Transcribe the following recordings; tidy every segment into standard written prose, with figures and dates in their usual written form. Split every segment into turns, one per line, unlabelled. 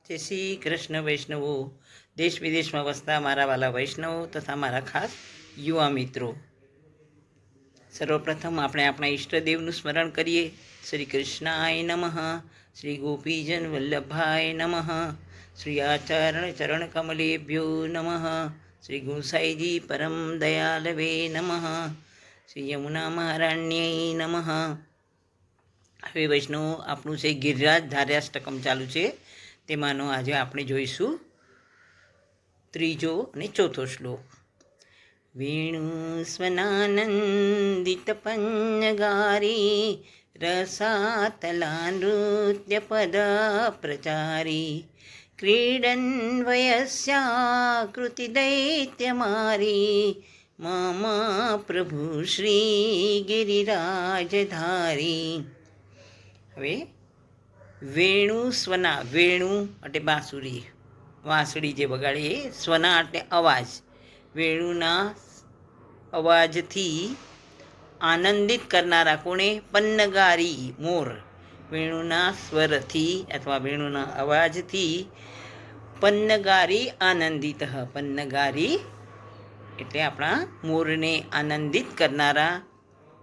જય શ્રી કૃષ્ણ વૈષ્ણવો, દેશ વિદેશમાં વસતા મારા વાલા વૈષ્ણવો તથા મારા ખાસ યુવા મિત્રો, સર્વપ્રથમ આપણે આપણા ઈષ્ટદેવનું સ્મરણ કરીએ. શ્રી કૃષ્ણાય નમઃ, શ્રી ગોપીજન વલ્લભાય નમઃ, શ્રી આચરણ ચરણ કમલેભ્યો નમઃ, શ્રી ગુસાઈજી પરમ દયાલવે નમઃ, શ્રી યમુના મહારાણ્યય નમઃ. હવે વૈષ્ણવો, આપણું છે ગિરિરાજ ધાર્યાષ્ટકમ ચાલુ છે. તેમાંનો આજે આપણે જોઈશું ત્રીજો અને ચોથો શ્લોક. વેણુ સ્વનાનંદિત પન્નગારી રસાતલા નૃત્ય પદ પ્રચારી ક્રીડન વયસ્યાકૃતિ દૈત્ય મારી મમ પ્રભુ શ્રી ગિરિરાજધારી. હવે વેણુ સ્વના, વેણુ એટલે બાંસુરી, વાંસળી જે વગાડે એ, સ્વના એટલે અવાજ. વેણુના અવાજથી આનંદિત કરનારા કોણે? પન્નગારી, મોર. વેણુના સ્વરથી અથવા વેણુના અવાજથી પન્નગારી આનંદિત. પન્નગારી એટલે આપણા મોરને આનંદિત કરનારા.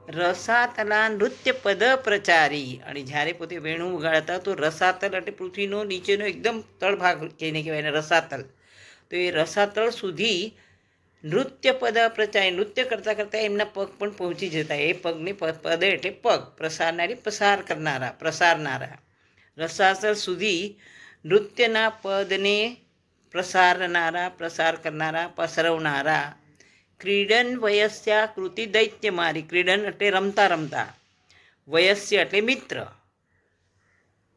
રસાતલા નૃત્ય પદ પ્રચારી, અને જ્યારે પોતે વેણુ વગાડતા તો રસાતલ એટલે પૃથ્વીનો નીચેનો એકદમ તળભાગ જેને કહેવાય એને રસાતલ, તો એ રસાતળ સુધી નૃત્ય પદ પ્રચારી, નૃત્ય કરતાં કરતાં એમના પગ પણ પહોંચી જતા. એ પગને પદ એટલે પગ, પ્રસારનારી, પ્રસાર કરનારા, પ્રસારનારા. રસાતળ સુધી નૃત્યના પદને પ્રસારનારા, પ્રસાર કરનારા, પસરવનારા. ક્રીડન વયસ્યા કૃતિ દૈત્ય મારી, ક્રીડન એટલે રમતા રમતા, વયસ્ય એટલે મિત્ર,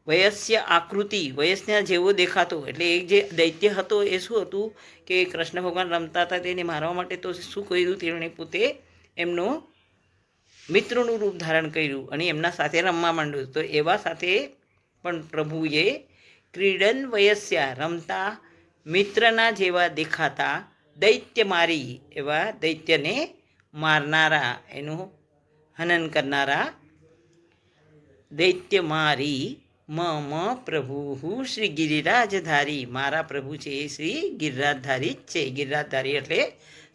વયસ્ય આકૃતિ, વયસના જેવો દેખાતો. એટલે એક જે દૈત્ય હતો એ શું હતું કે કૃષ્ણ ભગવાન રમતા હતા તેને મારવા માટે તો શું કર્યું, તેણે પોતે એમનો મિત્રનું રૂપ ધારણ કર્યું અને એમના સાથે રમવા માંડ્યું. તો એવા સાથે પણ પ્રભુએ ક્રીડન વયસ્યા, રમતા મિત્રના જેવા દેખાતા, દૈત્ય મારી, એવા દૈત્યને મારનારા, એનું હનન કરનારા. દૈત્ય મારી મમ પ્રભુ શ્રી ગિરિરાજધારી, મારા પ્રભુ છે એ શ્રી ગિરિરાજધારી જ છે. ગિરિરાજધારી એટલે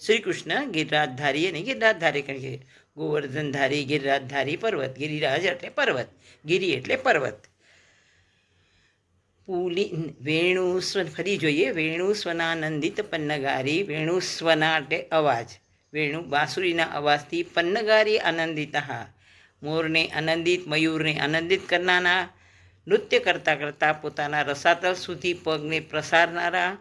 શ્રી કૃષ્ણ ગિરિરાજધારી, અને ગિરિરાજધારી કહે છે ગોવર્ધનધારી, ગિરિરાજધારી પર્વત. ગિરિરાજ એટલે પર્વત, ગિરિ એટલે પર્વત. વેણુ સ્વ, ફરી જોઈએ. વેણુ સ્વનાનંદિત પન્નગારી, વેણુ સ્વના એટલે અવાજ, વેણુ બાંસુરીના અવાજથી પન્નગારી આનંદિત, મોરને આનંદિત, મયુરને આનંદિત કરનારા, નૃત્ય કરતાં કરતાં પોતાના રસાતળ સુધી પગને પ્રસારનારા.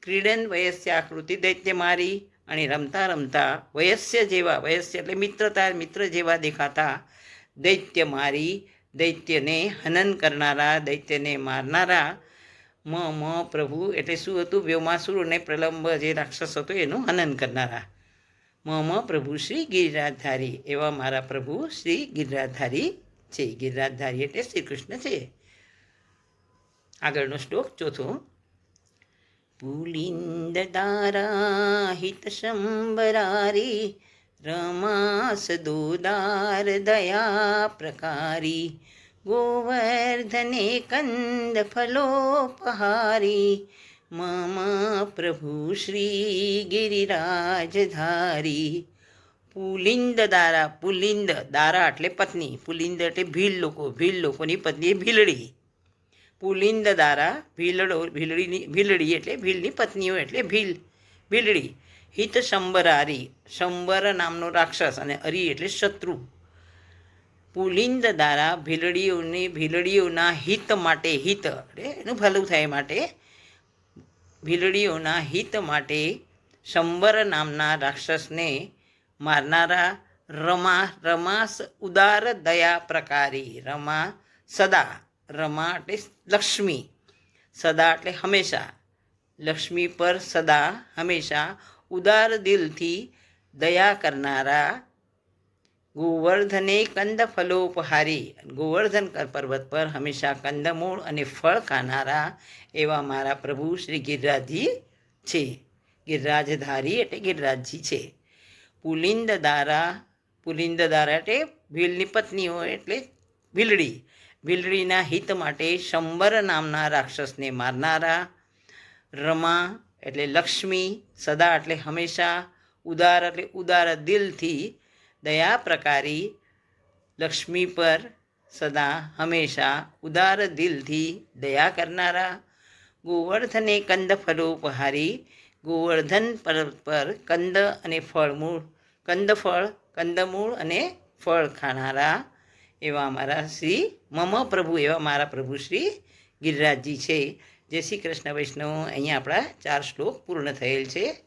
ક્રીડન વયસ્ય આકૃતિ દૈત્ય મારી, અને રમતા રમતા વયસ્ય જેવા, વયસ્ય એટલે મિત્રતા, મિત્ર જેવા દેખાતા દૈત્ય મારી, દૈત્યને હનન કરનારા, દૈત્યને મારનારા. મમ પ્રભુ એટલે શું હતું? વ્યોમાસુર અને પ્રલંબ જે રાક્ષસ હતો એનું હનન કરનારા. મમ પ્રભુ શ્રી ગિરિરાજધારી, એવા મારા પ્રભુ શ્રી ગિરિરાજધારી છે. ગિરિરાજધારી એટલે શ્રી કૃષ્ણ છે. આગળનો શ્લોક ચોથો. પુલિંદ દારા હિત શંબરારી રમાસ દોદાર દયા પ્રકારી ગોવર્ધને કંદ ફલોપહારી મમ પ્રભુ શ્રી ગિરિરાજધારી. પુલિંદ દારા, પુલિંદ દારા એટલે પત્ની, પુલિંદ એટલે ભીલ લોકો, ભીલ લોકોની પત્ની ભીલડી. પુલિંદ દારા, ભીલડો, ભીલડી એટલે ભીલની પત્નીઓ એટલે ભીલડી. હિત શંબરારી, શંબર નામનો રાક્ષસ, અને અરી એટલે શત્રુ. પુલિંદ દારા, ભીલડીઓના હિત માટે, હિત એટલે એનું ભલું થાય માટે, ભીલડીઓના હિત માટે શંબર નામના રાક્ષસને મારનારા. રમા, રમાસ ઉદાર દયા પ્રકારી, રમા સદા, રમા એટલે લક્ષ્મી, સદા એટલે હંમેશા, લક્ષ્મી પર સદા હંમેશા ઉદાર દિલથી દયા કરનારા. ગોવર્ધને કંદ ફલોપહારી, ગોવર્ધન પર્વત પર હંમેશા કંદમૂળ અને ફળ ખાનારા એવા મારા પ્રભુ શ્રી ગિરિરાજજી છે. ગિરિરાજધારી એટલે ગિરિરાજજી છે. પુલિંદ દારા, પુલિંદ દારા એટલે ભીલની પત્નીઓ એટલે ભીલડી, ભીલડીના હિત માટે શંબર નામના રાક્ષસને મારનારા, રમા એટલે લક્ષ્મી, સદા એટલે હંમેશા, ઉદાર એટલે ઉદાર દિલથી દયા પ્રકારી, લક્ષ્મી પર સદા હંમેશા ઉદાર દિલથી દયા કરનારા, ગોવર્ધને કંદ ફલોપહારી, ગોવર્ધન પર્વત પર કંદ અને ફળમૂળ, કંદમૂળ અને ફળ ખાનારા એવા અમારા શ્રી મમ પ્રભુ, એવા મારા પ્રભુ શ્રી ગિરિરાજજી છે. જય શ્રી કૃષ્ણ વૈષ્ણવ. અહીંયા આપણા 4 શ્લોક પૂર્ણ થયેલ છે.